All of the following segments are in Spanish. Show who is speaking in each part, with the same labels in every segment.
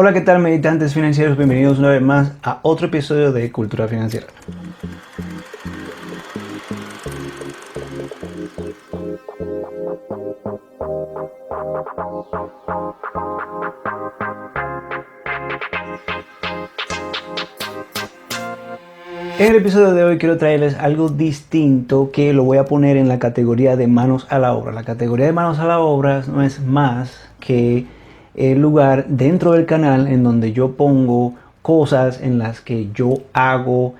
Speaker 1: Hola, ¿qué tal, meditantes financieros? Bienvenidos una vez más a otro episodio de Cultura Financiera. En el episodio de hoy quiero traerles algo distinto que lo voy a poner en la categoría de manos a la obra. La categoría de manos a la obra no es más que el lugar dentro del canal en donde yo pongo cosas en las que yo hago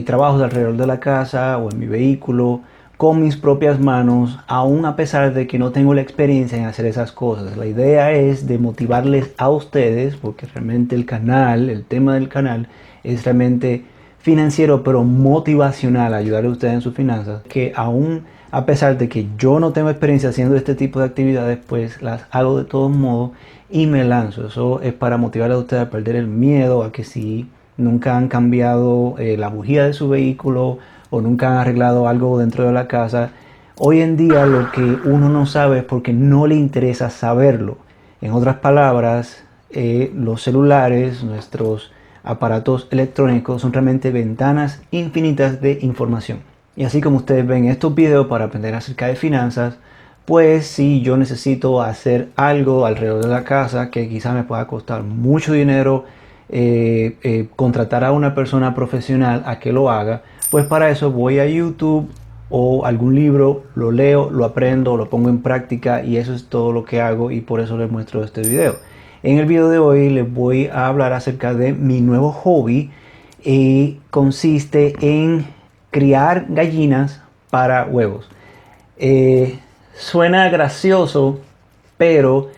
Speaker 1: trabajos alrededor de la casa o en mi vehículo con mis propias manos, aún a pesar de que no tengo la experiencia en hacer esas cosas. La idea es de motivarles a ustedes, porque realmente el canal, el tema del canal es realmente financiero, pero motivacional, ayudarle a ustedes en sus finanzas, que aún a pesar de que yo no tengo experiencia haciendo este tipo de actividades, pues las hago de todos modos y me lanzo. Eso es para motivarle a ustedes a perder el miedo, a que si nunca han cambiado la bujía de su vehículo o nunca han arreglado algo dentro de la casa, hoy en día lo que uno no sabe es porque no le interesa saberlo. En otras palabras, los celulares, nuestros aparatos electrónicos son realmente ventanas infinitas de información. Y así como ustedes ven estos videos para aprender acerca de finanzas, pues si yo necesito hacer algo alrededor de la casa que quizá me pueda costar mucho dinero, contratar a una persona profesional a que lo haga, pues para eso voy a YouTube o algún libro, lo leo, lo aprendo, lo pongo en práctica y eso es todo lo que hago y por eso les muestro este video. En el video de hoy les voy a hablar acerca de mi nuevo hobby y consiste en criar gallinas para huevos. Suena gracioso, pero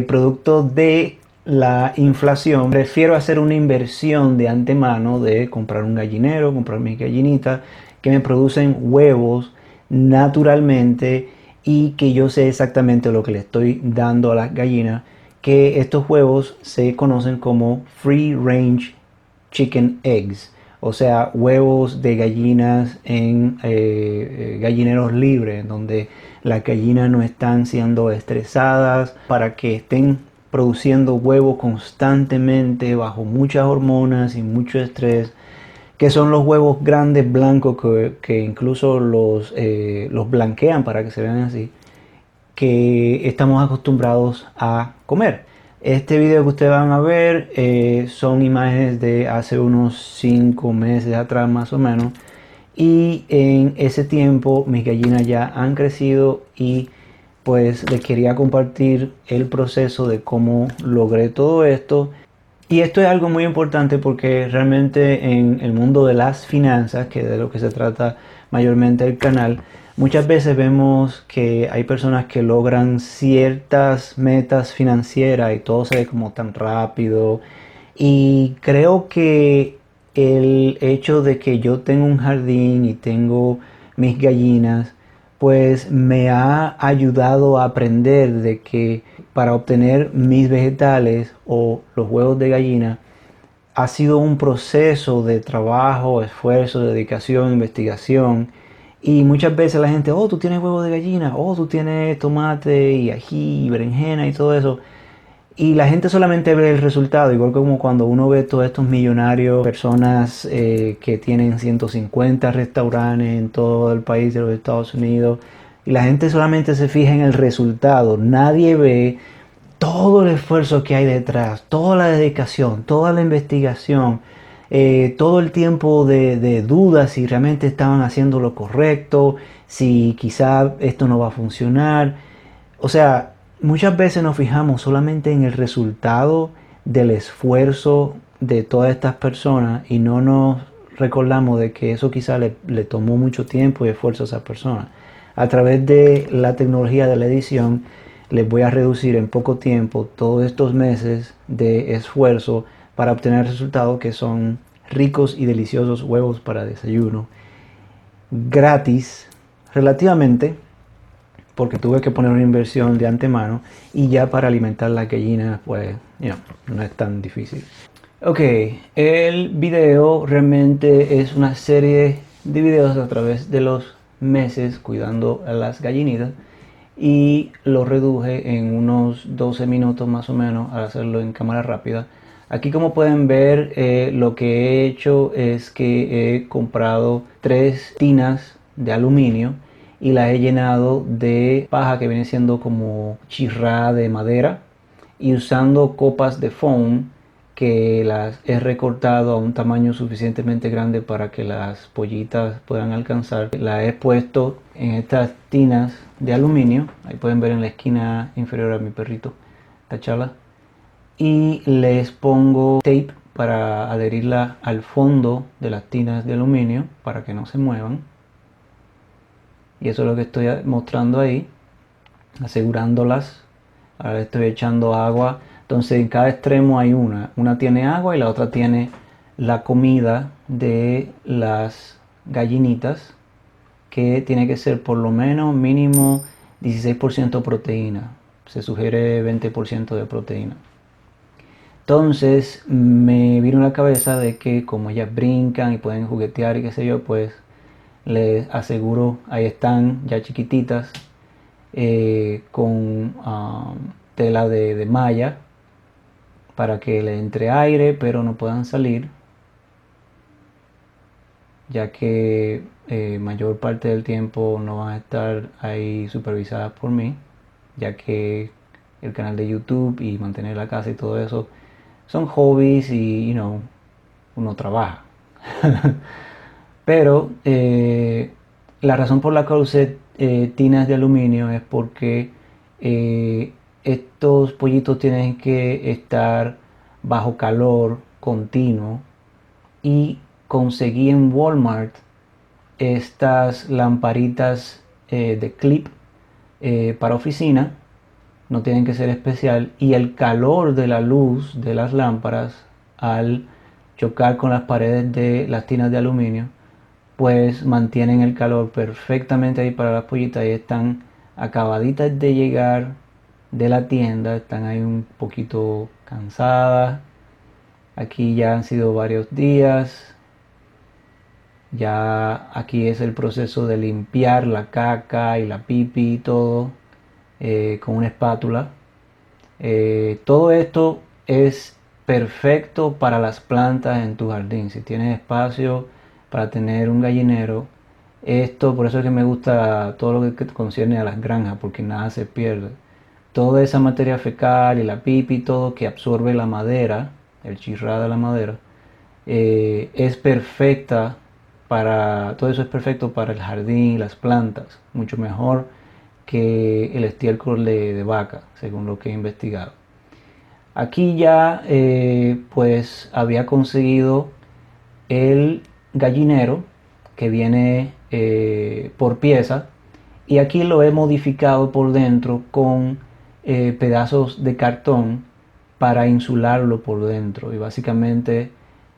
Speaker 1: producto de la inflación, prefiero hacer una inversión de antemano de comprar un gallinero, comprar mis gallinitas que me producen huevos naturalmente y que yo sé exactamente lo que le estoy dando a las gallinas, que estos huevos se conocen como free range chicken eggs, o sea, huevos de gallinas en gallineros libres, donde las gallinas no están siendo estresadas para que estén produciendo huevos constantemente bajo muchas hormonas y mucho estrés, que son los huevos grandes blancos que incluso los blanquean para que se vean así, que estamos acostumbrados a comer. Este video que ustedes van a ver son imágenes de hace unos 5 meses atrás más o menos. Y en ese tiempo mis gallinas ya han crecido y pues les quería compartir el proceso de cómo logré todo esto. Y esto es algo muy importante porque realmente en el mundo de las finanzas, que es de lo que se trata mayormente el canal, muchas veces vemos que hay personas que logran ciertas metas financieras y todo se ve como tan rápido. Y creo que el hecho de que yo tengo un jardín y tengo mis gallinas, pues me ha ayudado a aprender de que para obtener mis vegetales o los huevos de gallina ha sido un proceso de trabajo, esfuerzo, dedicación, investigación. Y muchas veces la gente, oh, tú tienes huevos de gallina, oh, tú tienes tomate y ají y berenjena y todo eso. Y la gente solamente ve el resultado, igual como cuando uno ve todos estos millonarios, personas que tienen 150 restaurantes en todo el país de los Estados Unidos, y la gente solamente se fija en el resultado, nadie ve todo el esfuerzo que hay detrás, toda la dedicación, toda la investigación, todo el tiempo de dudas si realmente estaban haciendo lo correcto, si quizá esto no va a funcionar. O sea, muchas veces nos fijamos solamente en el resultado del esfuerzo de todas estas personas y no nos recordamos de que eso quizá le tomó mucho tiempo y esfuerzo a esas personas. A través de la tecnología de la edición, les voy a reducir en poco tiempo todos estos meses de esfuerzo para obtener resultados que son ricos y deliciosos huevos para desayuno, gratis, relativamente, porque tuve que poner una inversión de antemano y ya para alimentar las gallinas pues no es tan difícil. Ok, el video realmente es una serie de videos a través de los meses cuidando a las gallinitas y lo reduje en unos 12 minutos más o menos al hacerlo en cámara rápida. Aquí, como pueden ver, lo que he hecho es que he comprado 3 tinas de aluminio y las he llenado de paja que viene siendo como chirrada de madera, y usando copas de foam que las he recortado a un tamaño suficientemente grande para que las pollitas puedan alcanzar. Las he puesto en estas tinas de aluminio, ahí pueden ver en la esquina inferior a mi perrito Tachala, y les pongo tape para adherirla al fondo de las tinas de aluminio para que no se muevan. Y eso es lo que estoy mostrando ahí, asegurándolas. Ahora le estoy echando agua. Entonces en cada extremo hay una tiene agua y la otra tiene la comida de las gallinitas, que tiene que ser por lo menos mínimo 16% proteína. Se sugiere 20% de proteína. Entonces me vino a la cabeza de que como ellas brincan y pueden juguetear y qué sé yo, pues les aseguro, ahí están ya chiquititas, con tela de malla para que le entre aire pero no puedan salir, ya que mayor parte del tiempo no van a estar ahí supervisadas por mí, ya que el canal de YouTube y mantener la casa y todo eso son hobbies y uno trabaja. Pero la razón por la que usé tinas de aluminio es porque estos pollitos tienen que estar bajo calor continuo, y conseguí en Walmart estas lamparitas de clip para oficina. No tienen que ser especial, y el calor de la luz de las lámparas al chocar con las paredes de las tinas de aluminio pues mantienen el calor perfectamente ahí para las pollitas, y están acabaditas de llegar de la tienda, están ahí un poquito cansadas. Aquí ya han sido varios días. Ya aquí es el proceso de limpiar la caca y la pipi y todo con una espátula. Todo esto es perfecto para las plantas en tu jardín. Si tienes espacio para tener un gallinero, esto, por eso es que me gusta todo lo que concierne a las granjas, porque nada se pierde. Toda esa materia fecal y la pipi y todo que absorbe la madera, el chirrado de la madera, es perfecta todo eso es perfecto para el jardín y las plantas, mucho mejor que el estiércol de vaca, según lo que he investigado. Aquí ya pues había conseguido el gallinero que viene por pieza, y aquí lo he modificado por dentro con pedazos de cartón para insularlo por dentro, y básicamente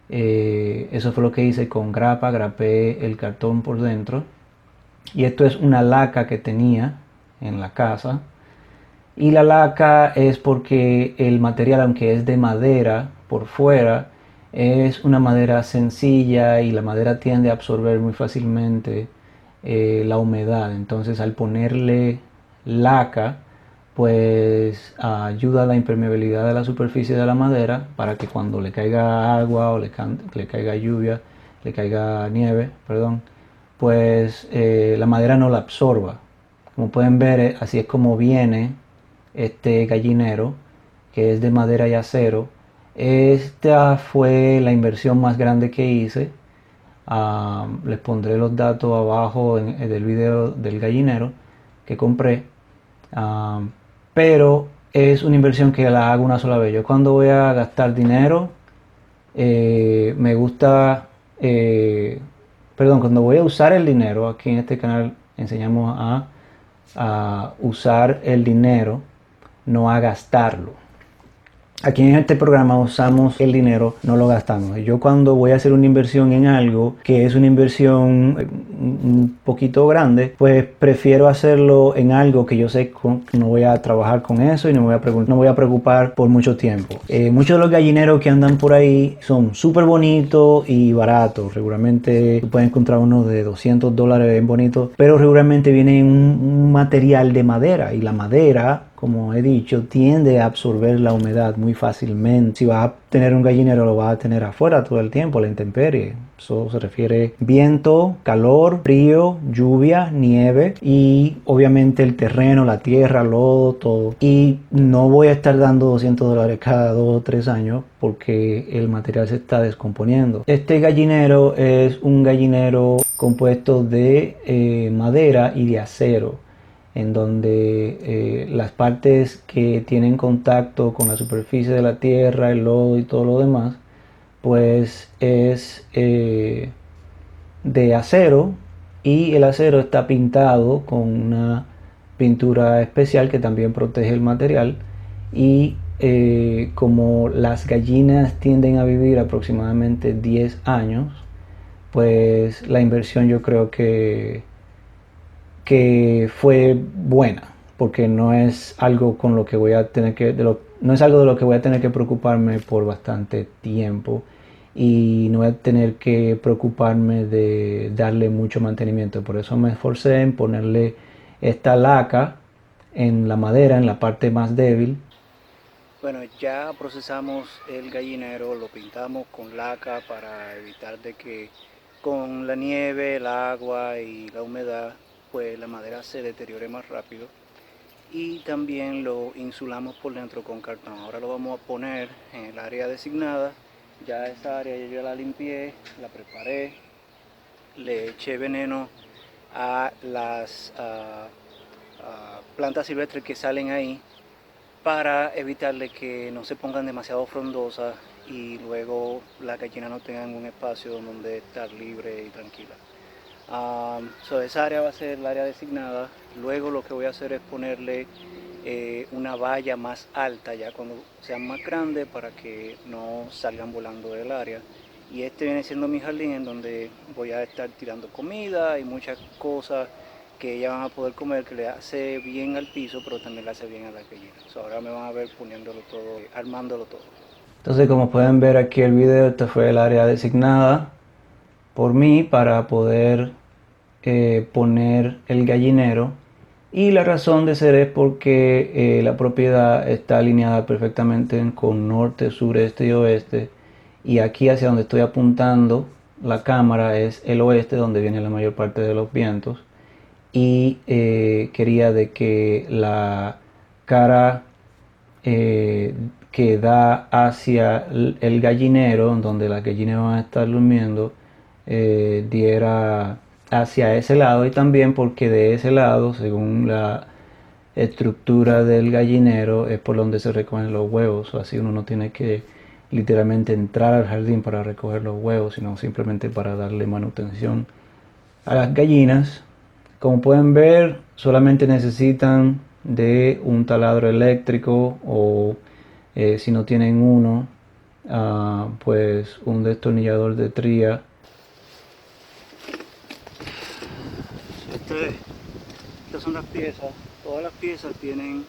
Speaker 1: eso fue lo que hice con grapa. Grapé el cartón por dentro, y esto es una laca que tenía en la casa. Y la laca es porque el material, aunque es de madera por fuera, es una madera sencilla, y la madera tiende a absorber muy fácilmente la humedad. Entonces al ponerle laca, pues ayuda a la impermeabilidad de la superficie de la madera, para que cuando le caiga agua o le caiga lluvia, le caiga nieve, perdón, pues la madera no la absorba. Como pueden ver, así es como viene este gallinero, que es de madera y acero. Esta fue la inversión más grande que hice. Les pondré los datos abajo del video del gallinero que compré. Pero es una inversión que la hago una sola vez. Yo cuando voy a gastar dinero, me gusta, perdón, cuando voy a usar el dinero, aquí en este canal enseñamos a usar el dinero, no a gastarlo. Aquí en este programa usamos el dinero, no lo gastamos. Yo cuando voy a hacer una inversión en algo que es una inversión un poquito grande, pues prefiero hacerlo en algo que yo sé que no voy a trabajar con eso y no me voy a preocupar por mucho tiempo. Muchos de los gallineros que andan por ahí son súper bonitos y baratos. Regularmente tú puedes encontrar uno de $200 bien bonito, pero regularmente viene en un material de madera, y la madera, como he dicho, tiende a absorber la humedad muy fácilmente. Si vas a tener un gallinero, lo vas a tener afuera todo el tiempo, la intemperie. Eso se refiere viento, calor, frío, lluvia, nieve y obviamente el terreno, la tierra, lodo, todo. Y no voy a estar dando $200 cada 2 o 3 años porque el material se está descomponiendo. Este gallinero es un gallinero compuesto de madera y de acero, en donde las partes que tienen contacto con la superficie de la tierra, el lodo y todo lo demás, pues es de acero, y el acero está pintado con una pintura especial que también protege el material. Y como las gallinas tienden a vivir aproximadamente 10 años, pues la inversión yo creo que fue buena, porque no es algo con lo que voy a tener que, no es algo de lo que voy a tener que preocuparme por bastante tiempo, y no voy a tener que preocuparme de darle mucho mantenimiento. Por eso me esforcé en ponerle esta laca en la madera, en la parte más débil. Bueno, ya procesamos el gallinero, lo pintamos con laca para evitar de que con la nieve, el agua y la humedad, pues la madera se deteriore más rápido. Y también lo insulamos por dentro con cartón. Ahora lo vamos a poner en el área designada. Ya esa área yo la limpié, la preparé, le eché veneno a las plantas silvestres que salen ahí, para evitarle que no se pongan demasiado frondosas y luego las gallinas no tengan un espacio donde estar libre y tranquila. Esa área va a ser el área designada. Luego lo que voy a hacer es ponerle una valla más alta ya cuando sean más grandes, para que no salgan volando del área. Y este viene siendo mi jardín, en donde voy a estar tirando comida y muchas cosas que ellas van a poder comer, que le hace bien al piso, pero también le hace bien a las gallinas. Ahora me van a ver poniéndolo todo, armándolo todo. Entonces, como pueden ver aquí el video, esta fue el área designada por mí para poder poner el gallinero. Y la razón de ser es porque la propiedad está alineada perfectamente con norte, sureste y oeste. Y aquí, hacia donde estoy apuntando la cámara, es el oeste, donde viene la mayor parte de los vientos. Y quería de que la cara que da hacia el gallinero, donde las gallinas van a estar durmiendo, diera hacia ese lado, y también porque de ese lado, según la estructura del gallinero, es por donde se recogen los huevos. Así uno no tiene que literalmente entrar al jardín para recoger los huevos, sino simplemente para darle manutención a las gallinas. Como pueden ver, solamente necesitan de un taladro eléctrico, o si no tienen uno, pues un destornillador de tría. Estas son las piezas. Todas las piezas tienen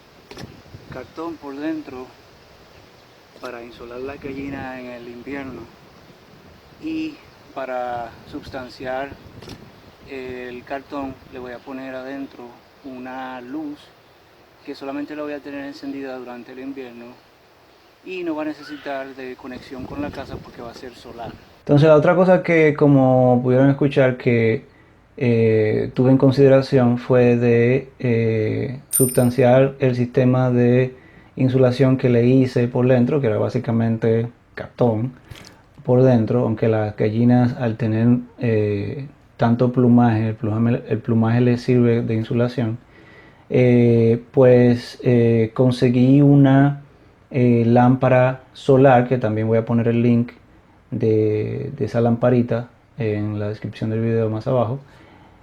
Speaker 1: cartón por dentro para insolar las gallinas en el invierno, y para sustanciar el cartón le voy a poner adentro una luz que solamente la voy a tener encendida durante el invierno, y no va a necesitar de conexión con la casa porque va a ser solar. Entonces, la otra cosa que, como pudieron escuchar, que tuve en consideración fue de sustanciar el sistema de insulación que le hice por dentro, que era básicamente cartón por dentro, aunque las gallinas, al tener tanto plumaje, el plumaje les sirve de insulación. Pues conseguí una lámpara solar, que también voy a poner el link de esa lamparita en la descripción del video más abajo,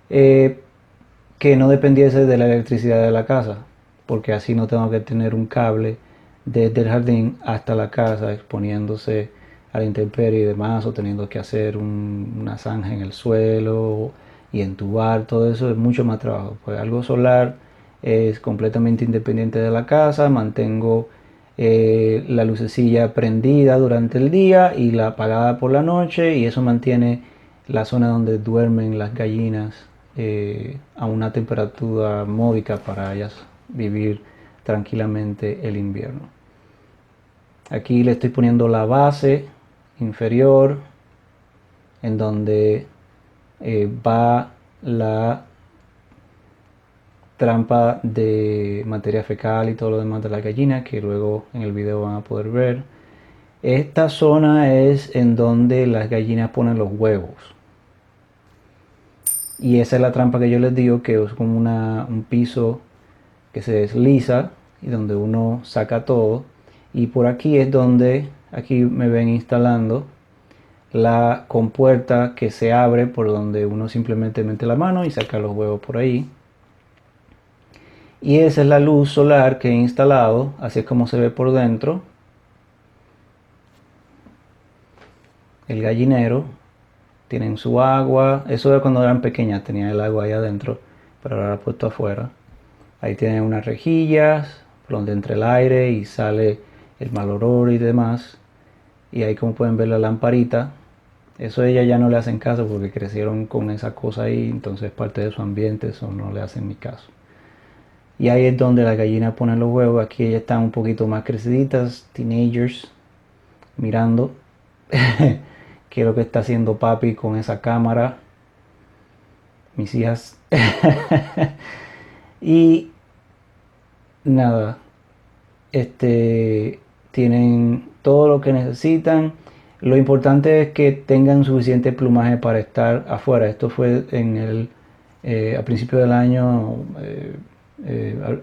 Speaker 1: que no dependiese de la electricidad de la casa, porque así no tengo que tener un cable desde el jardín hasta la casa, exponiéndose a la intemperie y demás, o teniendo que hacer una zanja en el suelo y entubar, todo eso es mucho más trabajo. Pues algo solar es completamente independiente de la casa, mantengo la lucecilla prendida durante el día y la apagada por la noche, y eso mantiene la zona donde duermen las gallinas a una temperatura módica para ellas vivir tranquilamente el invierno. Aquí le estoy poniendo la base inferior en donde va la trampa de materia fecal y todo lo demás de la gallina, que luego en el video van a poder ver. Esta zona es en donde las gallinas ponen los huevos. Y esa es la trampa que yo les digo, que es como un piso que se desliza y donde uno saca todo. Y por aquí es donde, aquí me ven instalando la compuerta que se abre por donde uno simplemente mete la mano y saca los huevos por ahí. Y esa es la luz solar que he instalado, así es como se ve por dentro. El gallinero, tienen su agua, eso de cuando eran pequeñas, tenían el agua ahí adentro, pero ahora la he puesto afuera. Ahí tienen unas rejillas por donde entra el aire y sale el mal olor y demás. Y ahí, como pueden ver, la lamparita. Eso a ella ya no le hacen caso porque crecieron con esa cosa ahí, entonces es parte de su ambiente, eso no le hacen ni caso. Y ahí es donde las gallinas ponen los huevos. Aquí ellas están un poquito más creciditas, teenagers, mirando qué es lo que está haciendo papi con esa cámara. Mis hijas. Y nada, tienen todo lo que necesitan. Lo importante es que tengan suficiente plumaje para estar afuera. Esto fue a principio del año,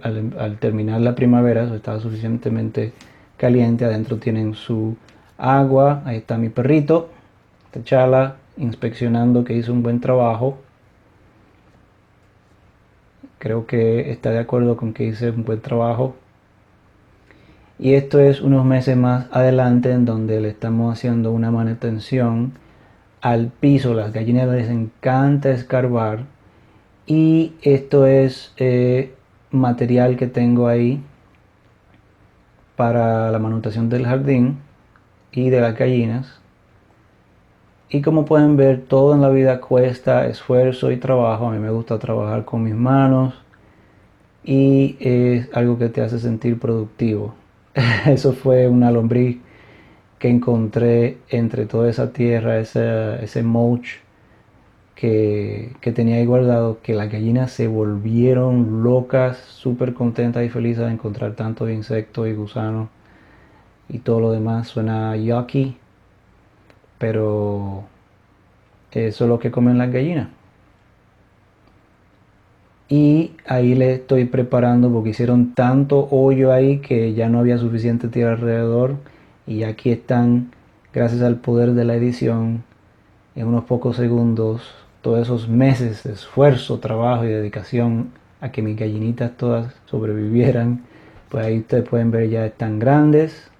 Speaker 1: al terminar la primavera, eso estaba suficientemente caliente. Adentro tienen su agua. Ahí está mi perrito, T'Challa, inspeccionando que hizo un buen trabajo. Creo que está de acuerdo con que hice un buen trabajo. Y esto es unos meses más adelante, en donde le estamos haciendo una manutención al piso. Las gallinas les encanta escarbar. Y esto es material que tengo ahí para la manutención del jardín y de las gallinas. Y como pueden ver, todo en la vida cuesta esfuerzo y trabajo. A mí me gusta trabajar con mis manos y es algo que te hace sentir productivo. Eso fue una lombriz que encontré entre toda esa tierra, ese mulch que tenía ahí guardado, que las gallinas se volvieron locas, súper contentas y felices de encontrar tantos insectos y gusanos y todo lo demás. Suena yucky, pero eso es lo que comen las gallinas. Y ahí le estoy preparando, porque hicieron tanto hoyo ahí que ya no había suficiente tierra alrededor. Y aquí están, gracias al poder de la edición, en unos pocos segundos, todos esos meses de esfuerzo, trabajo y dedicación a que mis gallinitas todas sobrevivieran. Pues ahí ustedes pueden ver, ya están grandes,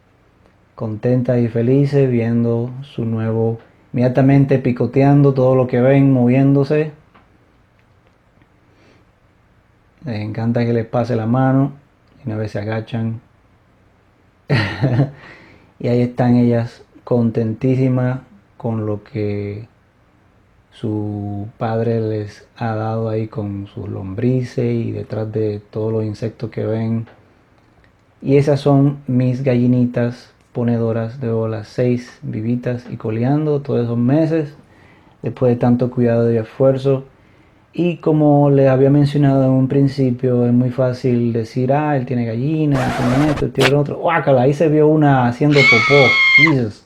Speaker 1: contentas y felices, viendo su nuevo, inmediatamente picoteando todo lo que ven, moviéndose. Les encanta que les pase la mano y una vez se agachan. Y ahí están ellas contentísimas con lo que su padre les ha dado ahí, con sus lombrices y detrás de todos los insectos que ven. Y esas son mis gallinitas ponedoras de huevos, las 6 vivitas y coleando todos esos meses después de tanto cuidado y esfuerzo. Y como les había mencionado en un principio, es muy fácil decir, él tiene gallinas, él tiene esto, él tiene lo otro. ¡Guácala! Ahí se vio una haciendo popó. Jesus.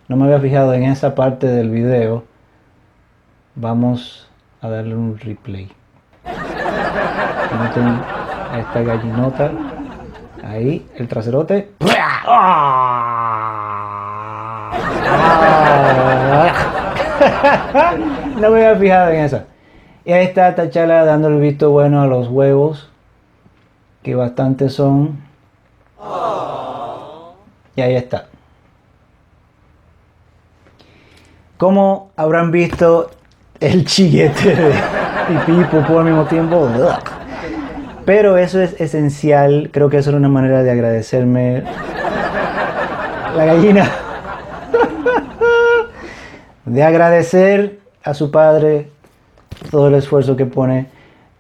Speaker 1: No me había fijado en esa parte del video. Vamos a darle un replay. Noten a esta gallinota. Ahí, el traserote. No me había fijado en esa. Y ahí está T'Challa dando el visto bueno a los huevos, que bastantes son. Y ahí está. Como habrán visto, el chiguete de pipí y popó al mismo tiempo. ¡Ugh! Pero eso es esencial. Creo que eso es una manera de agradecerme. La gallina. De agradecer a su padre todo el esfuerzo que pone.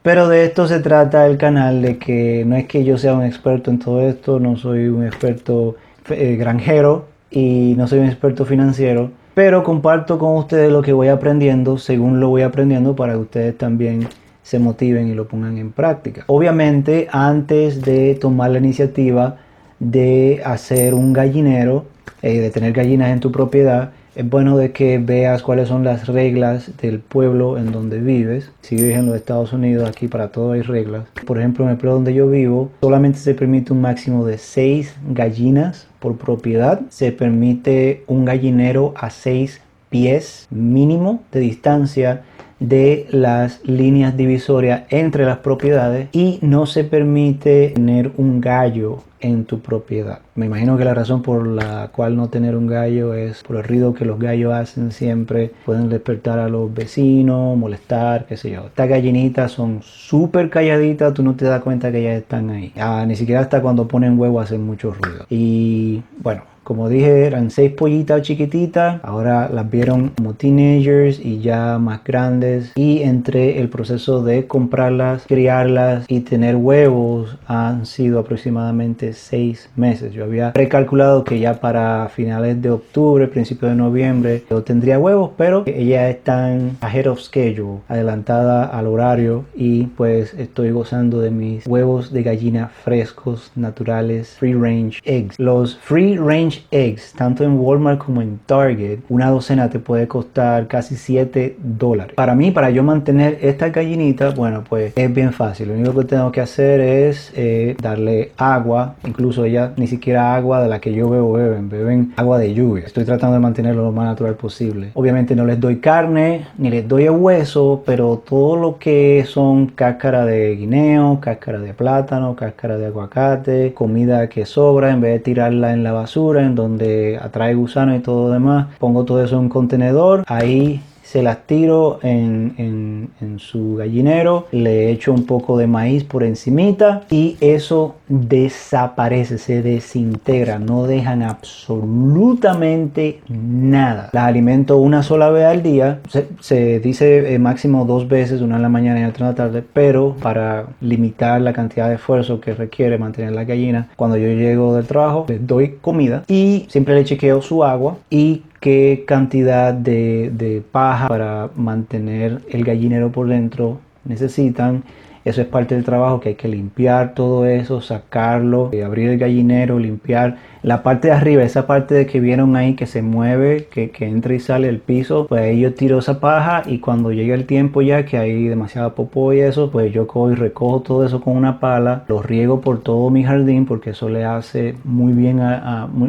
Speaker 1: Pero de esto se trata el canal, de que no es que yo sea un experto en todo esto, no soy un experto granjero y no soy un experto financiero, pero comparto con ustedes lo que voy aprendiendo según lo voy aprendiendo para que ustedes también se motiven y lo pongan en práctica. Obviamente, antes de tomar la iniciativa de hacer un gallinero, de tener gallinas en tu propiedad, es bueno de que veas cuáles son las reglas del pueblo en donde vives. Si vives en los Estados Unidos, aquí para todo hay reglas. Por ejemplo, en el pueblo donde yo vivo, solamente se permite un máximo de 6 gallinas por propiedad. Se permite un gallinero a 6 pies mínimo de distancia de las líneas divisorias entre las propiedades, y no se permite tener un gallo en tu propiedad. Me imagino que la razón por la cual no tener un gallo es por el ruido que los gallos hacen siempre. Pueden despertar a los vecinos, molestar, qué sé yo. Estas gallinitas son súper calladitas, tú no te das cuenta que ellas están ahí. Ni siquiera hasta cuando ponen huevo hacen mucho ruido. Y bueno, como dije, eran 6 pollitas chiquititas, ahora las vieron como teenagers y ya más grandes. Y entre el proceso de comprarlas, criarlas y tener huevos han sido aproximadamente 6 meses. Yo había recalculado que ya para finales de octubre, principios de noviembre, yo tendría huevos, pero ellas están ahead of schedule, adelantada al horario, y pues estoy gozando de mis huevos de gallina frescos, naturales, free range eggs. Los free range eggs, tanto en Walmart como en Target, una docena te puede costar casi $7. Para mí, para yo mantener esta gallinita, bueno, pues es bien fácil. Lo único que tengo que hacer es darle agua. Incluso ellas ni siquiera agua de la que yo bebo beben agua de lluvia. Estoy tratando de mantenerlo lo más natural posible. Obviamente no les doy carne ni les doy el hueso, pero todo lo que son cáscara de guineo, cáscara de plátano, cáscara de aguacate, comida que sobra, en vez de tirarla en la basura en donde atrae gusanos y todo lo demás, pongo todo eso en un contenedor. Ahí se las tiro en su gallinero, le echo un poco de maíz por encimita y eso desaparece, se desintegra, no dejan absolutamente nada. Las alimento una sola vez al día, se dice máximo 2 veces, una en la mañana y otra en la tarde, pero para limitar la cantidad de esfuerzo que requiere mantener la gallina, cuando yo llego del trabajo les doy comida y siempre le chequeo su agua y qué cantidad de paja para mantener el gallinero por dentro necesitan. Eso es parte del trabajo, que hay que limpiar todo eso, sacarlo, abrir el gallinero, limpiar la parte de arriba, esa parte de que vieron ahí que se mueve, que entra y sale el piso. Pues ahí yo tiro esa paja y cuando llega el tiempo ya que hay demasiada popó y eso, pues yo cojo y recojo todo eso con una pala, lo riego por todo mi jardín porque eso le hace muy bien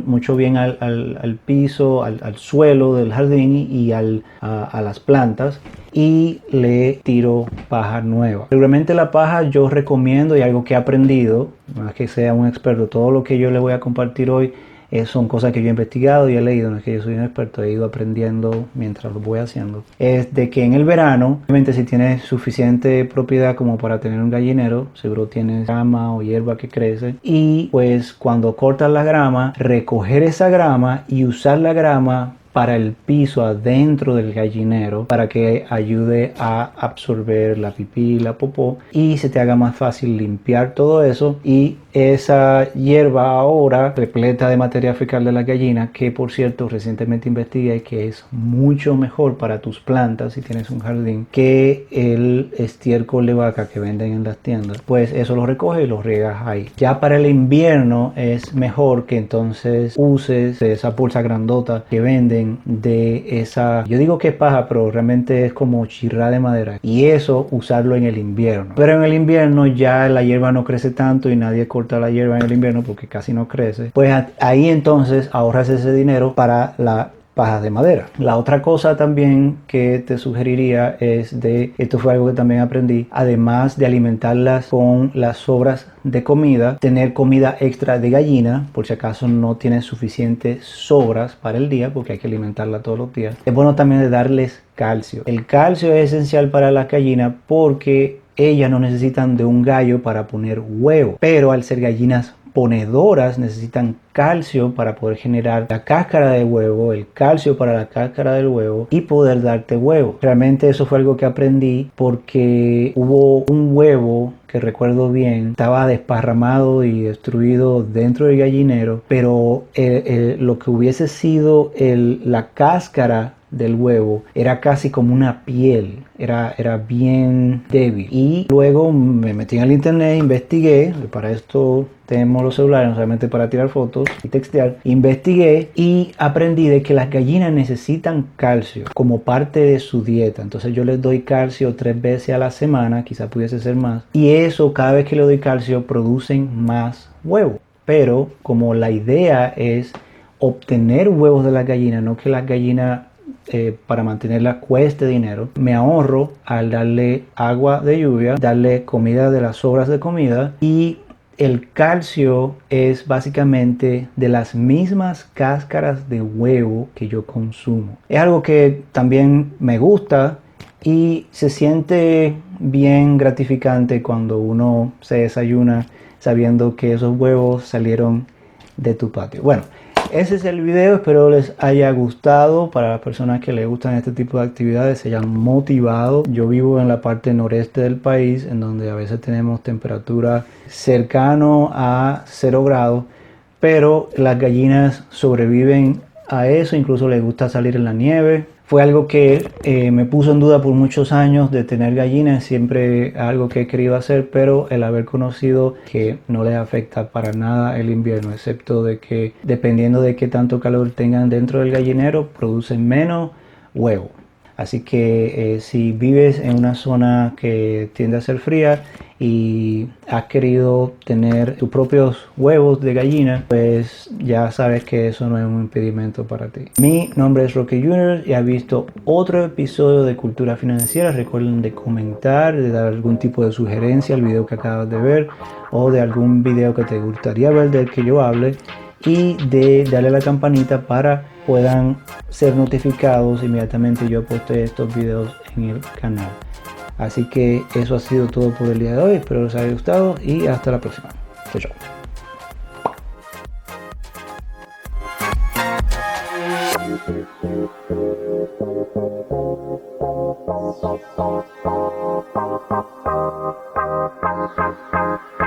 Speaker 1: mucho bien al piso, al suelo del jardín y a las plantas. Y le tiro paja nueva. Seguramente la paja yo recomiendo, y algo que he aprendido, no es que sea un experto, todo lo que yo le voy a compartir hoy son cosas que yo he investigado y he leído, no es que yo soy un experto, he ido aprendiendo mientras lo voy haciendo. Es de que en el verano, obviamente si tienes suficiente propiedad como para tener un gallinero, seguro tienes grama o hierba que crece, y pues cuando cortas la grama, recoger esa grama y usar la grama para el piso adentro del gallinero para que ayude a absorber la pipí y la popó y se te haga más fácil limpiar todo eso. Y esa hierba ahora repleta de materia fecal de la gallina, que por cierto recientemente investigué que es mucho mejor para tus plantas si tienes un jardín que el estiércol de vaca que venden en las tiendas. Pues eso lo recoges y lo riegas ahí. Ya para el invierno es mejor que entonces uses esa bolsa grandota que venden de esa, yo digo que es paja, pero realmente es como chirra de madera, y eso usarlo en el invierno. Pero en el invierno ya la hierba no crece tanto y nadie corta la hierba en el invierno porque casi no crece. Pues ahí entonces ahorras ese dinero para la pajas de madera. La otra cosa también que te sugeriría es esto fue algo que también aprendí, además de alimentarlas con las sobras de comida, tener comida extra de gallina, por si acaso no tienes suficientes sobras para el día, porque hay que alimentarla todos los días. Es bueno también de darles calcio. El calcio es esencial para las gallinas porque ellas no necesitan de un gallo para poner huevo, pero al ser gallinas ponedoras necesitan calcio para poder generar la cáscara de huevo, el calcio para la cáscara del huevo y poder darte huevo. Realmente eso fue algo que aprendí porque hubo un huevo que recuerdo bien, estaba desparramado y destruido dentro del gallinero, pero lo que hubiese sido la cáscara del huevo era casi como una piel, era bien débil. Y luego me metí en el internet, investigué, para esto tenemos los celulares, no solamente para tirar fotos y textear. Investigué y aprendí de que las gallinas necesitan calcio como parte de su dieta. Entonces yo les doy calcio 3 veces a la semana, quizá pudiese ser más. Y eso, cada vez que le doy calcio, producen más huevos. Pero como la idea es obtener huevos de las gallinas, no que las gallinas para mantenerla cueste dinero, me ahorro al darle agua de lluvia, darle comida de las sobras de comida, y el calcio es básicamente de las mismas cáscaras de huevo que yo consumo. Es algo que también me gusta y se siente bien gratificante cuando uno se desayuna sabiendo que esos huevos salieron de tu patio. Bueno, ese es el video, espero les haya gustado. Para las personas que les gustan este tipo de actividades, se hayan motivado. Yo vivo en la parte noreste del país, en donde a veces tenemos temperatura cercano a 0 grados, pero las gallinas sobreviven a eso, incluso les gusta salir en la nieve. Fue algo que me puso en duda por muchos años de tener gallinas, siempre algo que he querido hacer, pero el haber conocido que no les afecta para nada el invierno, excepto de que dependiendo de qué tanto calor tengan dentro del gallinero, producen menos huevo. Así que si vives en una zona que tiende a ser fría y has querido tener tus propios huevos de gallina, pues ya sabes que eso no es un impedimento para ti. Mi nombre es Roque Jr. y has visto otro episodio de Cultura Financiera. Recuerden de comentar, de dar algún tipo de sugerencia al video que acabas de ver o de algún video que te gustaría ver del que yo hable, y de darle a la campanita para puedan ser notificados inmediatamente yo poste estos videos en el canal. Así que eso ha sido todo por el día de hoy, espero les haya gustado y hasta la próxima. Chao, chao.